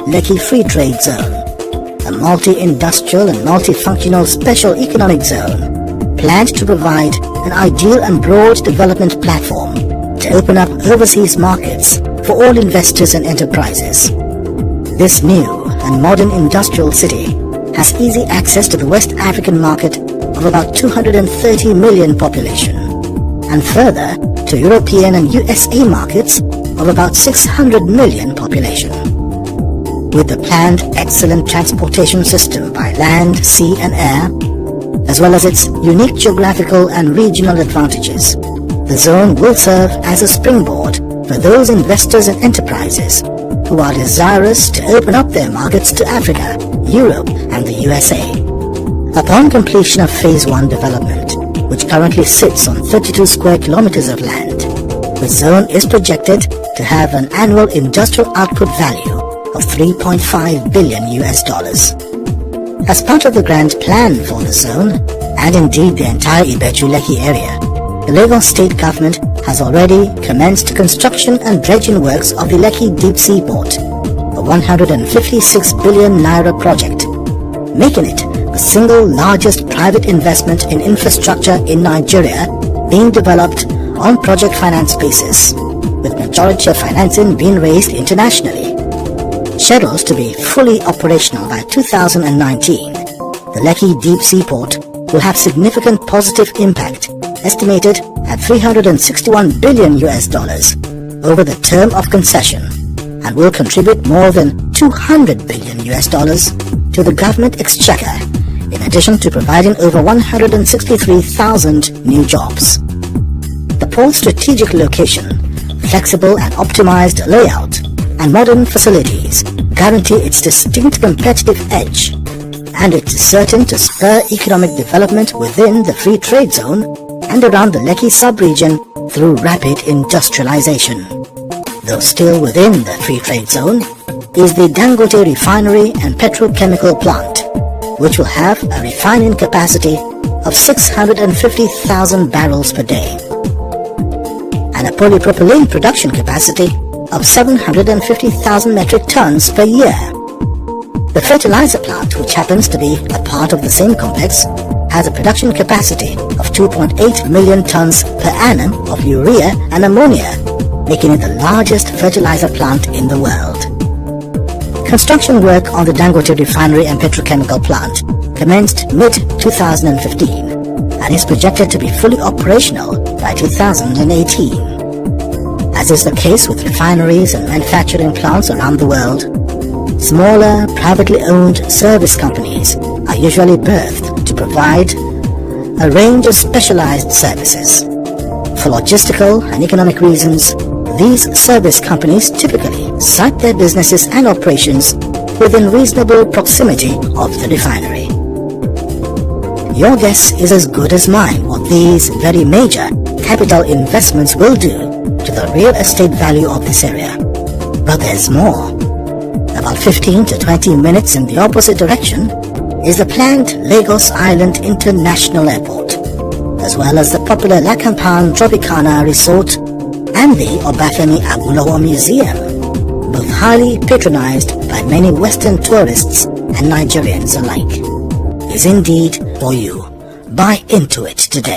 Lekki Free Trade Zone, a multi-industrial and multifunctional special economic zone planned to provide an ideal and broad development platform to open up overseas markets for all investors and enterprises. This new and modern industrial city has easy access to the West African market of about 230 million population, and further to European and USA markets of about 600 million population. With the planned excellent transportation system by land, sea and air, as well as its unique geographical and regional advantages, the zone will serve as a springboard for those investors and enterprises who are desirous to open up their markets to Africa, Europe and the USA. Upon completion of Phase 1 development, which currently sits on 32 square kilometers of land, the zone is projected to have an annual industrial output value of $3.5 billion. As part of the grand plan for the zone, and indeed the entire IBEJU Lekki area, the Lagos State Government has already commenced construction and dredging works of the Lekki Deep Sea Port, a 156 billion naira project, making it the single largest private investment in infrastructure in Nigeria being developed on project finance basis, with majority of financing being raised internationally. Scheduled to be fully operational by 2019, the Lekki Deep Sea Port will have significant positive impact, estimated at $361 billion over the term of concession, and will contribute more than $200 billion to the government exchequer, in addition to providing over 163,000 new jobs. The port's strategic location, flexible and optimized layout, and modern facilities guarantee its distinct competitive edge, and it is certain to spur economic development within the Free Trade Zone and around the Lekki sub-region through rapid industrialization. Though still within the Free Trade Zone is the Dangote refinery and petrochemical plant, which will have a refining capacity of 650,000 barrels per day and a polypropylene production capacity of 750,000 metric tons per year. The fertilizer plant, which happens to be a part of the same complex, has a production capacity of 2.8 million tons per annum of urea and ammonia, making it the largest fertilizer plant in the world. Construction work on the Dangote refinery and petrochemical plant commenced mid-2015 and is projected to be fully operational by 2018. As is the case with refineries and manufacturing plants around the world, smaller, privately owned service companies are usually birthed to provide a range of specialized services. For logistical and economic reasons, these service companies typically site their businesses and operations within reasonable proximity of the refinery. Your guess is as good as mine what these very major capital investments will do to the real estate value of this area. But there's more. About 15 to 20 minutes in the opposite direction is the planned Lagos Island International Airport, as well as the popular Lakampan Tropicana Resort and the Obafemi Awolowo Museum, both highly patronized by many Western tourists and Nigerians alike, is indeed for you. Buy into it today.